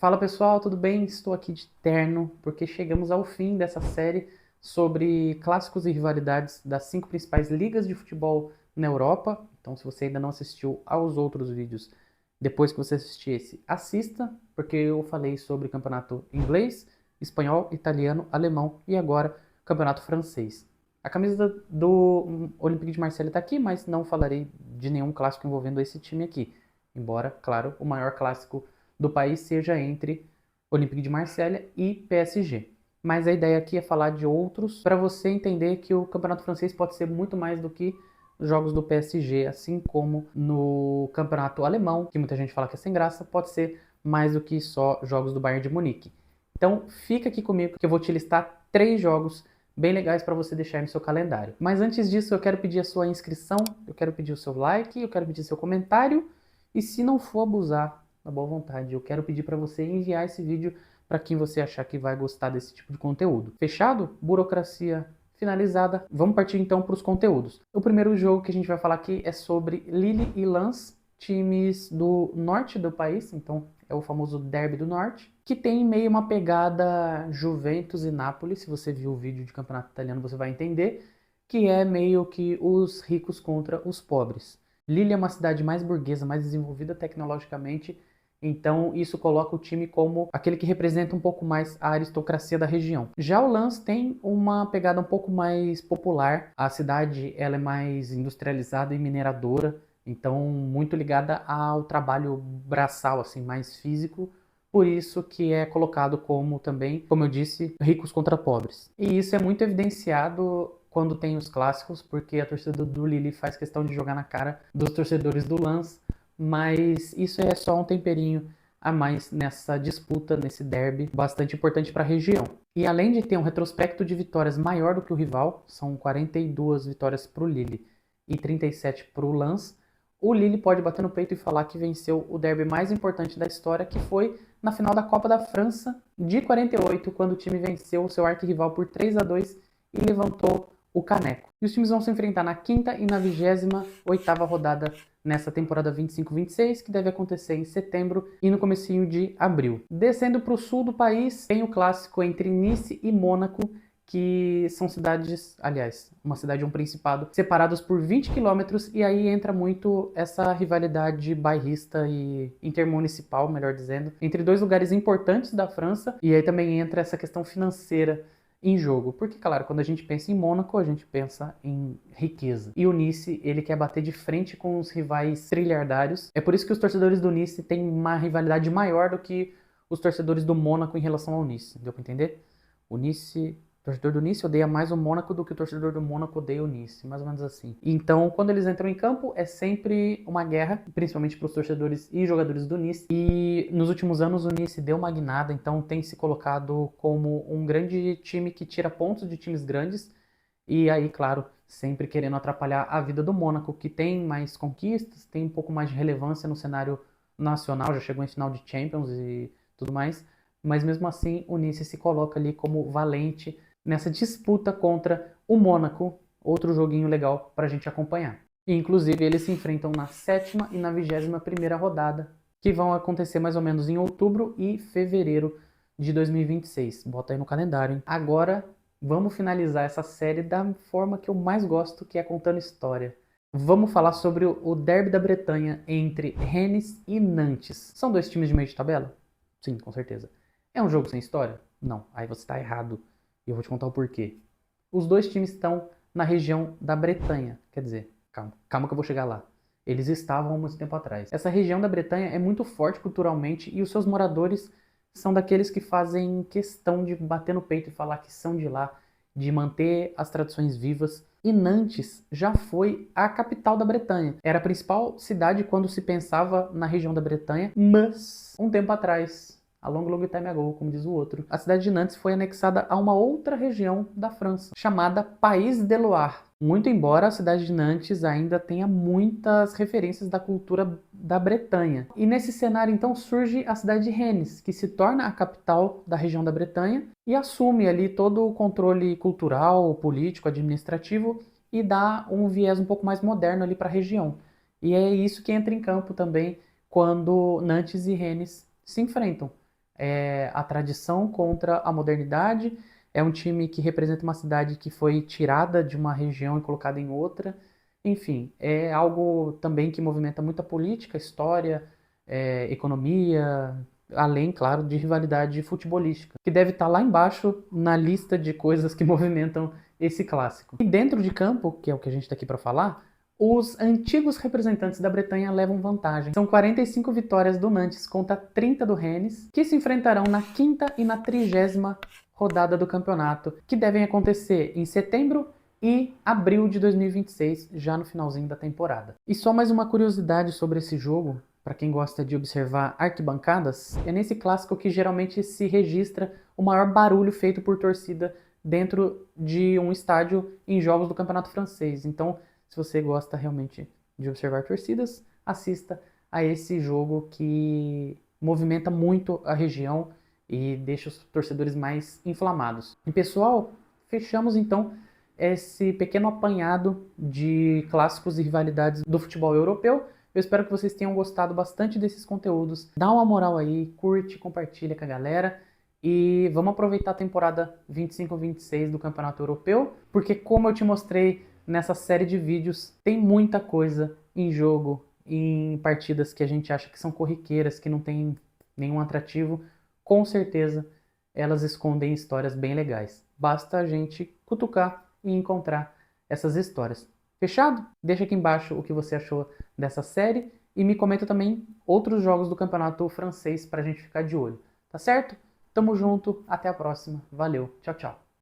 Fala pessoal, tudo bem? Estou aqui de terno porque chegamos ao fim dessa série sobre clássicos e rivalidades das 5 principais ligas de futebol na Europa. Então, se você ainda não assistiu aos outros vídeos, depois que você assistir esse, assista, porque eu falei sobre campeonato inglês, espanhol, italiano, alemão e agora campeonato francês. A camisa do Olympique de Marseille está aqui, mas não falarei de nenhum clássico envolvendo esse time aqui. Embora, claro, o maior clássico do país seja entre Olympique de Marselha e PSG. Mas a ideia aqui é falar de outros para você entender que o campeonato francês pode ser muito mais do que os jogos do PSG, assim como no campeonato alemão, que muita gente fala que é sem graça, pode ser mais do que só jogos do Bayern de Munique. Então fica aqui comigo que eu vou te listar 3 jogos bem legais para você deixar no seu calendário. Mas antes disso, eu quero pedir a sua inscrição, eu quero pedir o seu like, eu quero pedir seu comentário e se não for abusar da boa vontade, eu quero pedir para você enviar esse vídeo para quem você achar que vai gostar desse tipo de conteúdo. Fechado? Burocracia finalizada. Vamos partir então para os conteúdos. O primeiro jogo que a gente vai falar aqui é sobre Lille e Lens, times do norte do país, então é o famoso Derby do Norte, que tem meio uma pegada Juventus e Nápoles. Se você viu o vídeo de campeonato italiano, você vai entender que é meio que os ricos contra os pobres. Lille é uma cidade mais burguesa, mais desenvolvida tecnologicamente, então isso coloca o time como aquele que representa um pouco mais a aristocracia da região. Já o Lens tem uma pegada um pouco mais popular. A cidade ela é mais industrializada e mineradora, então muito ligada ao trabalho braçal, assim, mais físico. Por isso que é colocado como também, como eu disse, ricos contra pobres. E isso é muito evidenciado quando tem os clássicos, porque a torcida do Lille faz questão de jogar na cara dos torcedores do Lens, mas isso é só um temperinho a mais nessa disputa, nesse derby bastante importante para a região. E além de ter um retrospecto de vitórias maior do que o rival, são 42 vitórias para o Lille e 37 para o Lens, o Lille pode bater no peito e falar que venceu o derby mais importante da história, que foi na final da Copa da França de 48, quando o time venceu o seu arquirrival por 3-2 e levantou o caneco. E os times vão se enfrentar na quinta e na 28ª rodada nessa temporada 25-26, que deve acontecer em setembro e no comecinho de abril. Descendo para o sul do país, tem o clássico entre Nice e Mônaco, que são cidades, aliás, uma cidade e um principado, separados por 20 quilômetros, e aí entra muito essa rivalidade bairrista e intermunicipal, melhor dizendo, entre dois lugares importantes da França, e aí também entra essa questão financeira em jogo. Porque, claro, quando a gente pensa em Mônaco, a gente pensa em riqueza. E o Nice, ele quer bater de frente com os rivais trilhardários. É por isso que os torcedores do Nice têm uma rivalidade maior do que os torcedores do Mônaco em relação ao Nice. Deu pra entender? O torcedor do Nice odeia mais o Mônaco do que o torcedor do Mônaco odeia o Nice, mais ou menos assim. Então, quando eles entram em campo, é sempre uma guerra, principalmente para os torcedores e jogadores do Nice. E nos últimos anos o Nice deu uma guinada, então tem se colocado como um grande time que tira pontos de times grandes. E aí, claro, sempre querendo atrapalhar a vida do Mônaco, que tem mais conquistas, tem um pouco mais de relevância no cenário nacional, já chegou em final de Champions e tudo mais. Mas mesmo assim, o Nice se coloca ali como valente nessa disputa contra o Mônaco, outro joguinho legal para a gente acompanhar. E, inclusive, eles se enfrentam na 7ª e na 21ª rodada, que vão acontecer mais ou menos em outubro e fevereiro de 2026. Bota aí no calendário, hein? Agora, vamos finalizar essa série da forma que eu mais gosto, que é contando história. Vamos falar sobre o Derby da Bretanha entre Rennes e Nantes. São dois times de meio de tabela? Sim, com certeza. É um jogo sem história? Não, aí você está errado. E eu vou te contar o porquê. Os dois times estão na região da Bretanha. Quer dizer, calma que eu vou chegar lá. Eles estavam há muito tempo atrás. Essa região da Bretanha é muito forte culturalmente e os seus moradores são daqueles que fazem questão de bater no peito e falar que são de lá, de manter as tradições vivas. E Nantes já foi a capital da Bretanha. Era a principal cidade quando se pensava na região da Bretanha, mas um tempo atrás, a long, long time ago, como diz o outro, a cidade de Nantes foi anexada a uma outra região da França, chamada Pays de Loire. Muito embora a cidade de Nantes ainda tenha muitas referências da cultura da Bretanha. E nesse cenário, então, surge a cidade de Rennes, que se torna a capital da região da Bretanha e assume ali todo o controle cultural, político, administrativo e dá um viés um pouco mais moderno ali para a região. E é isso que entra em campo também quando Nantes e Rennes se enfrentam. a tradição contra a modernidade. É um time que representa uma cidade que foi tirada de uma região e colocada em outra. Enfim, é algo também que movimenta muita política, história, economia, além, claro, de rivalidade futebolística, que deve estar lá embaixo na lista de coisas que movimentam esse clássico. E dentro de campo, que é o que a gente está aqui para falar, os antigos representantes da Bretanha levam vantagem. São 45 vitórias do Nantes contra 30 do Rennes, que se enfrentarão na quinta e na 30ª rodada do campeonato, que devem acontecer em setembro e abril de 2026, já no finalzinho da temporada. E só mais uma curiosidade sobre esse jogo, para quem gosta de observar arquibancadas, é nesse clássico que geralmente se registra o maior barulho feito por torcida dentro de um estádio em jogos do Campeonato Francês. Então, se você gosta realmente de observar torcidas, assista a esse jogo que movimenta muito a região e deixa os torcedores mais inflamados. E pessoal, fechamos então esse pequeno apanhado de clássicos e rivalidades do futebol europeu. Eu espero que vocês tenham gostado bastante desses conteúdos. Dá uma moral aí, curte, compartilha com a galera. E vamos aproveitar a temporada 25-26 do Campeonato Europeu, porque como eu te mostrei nessa série de vídeos, tem muita coisa em jogo, em partidas que a gente acha que são corriqueiras, que não tem nenhum atrativo. Com certeza, elas escondem histórias bem legais. Basta a gente cutucar e encontrar essas histórias. Fechado? Deixa aqui embaixo o que você achou dessa série e me comenta também outros jogos do campeonato francês para a gente ficar de olho. Tá certo? Tamo junto, até a próxima. Valeu, tchau, tchau.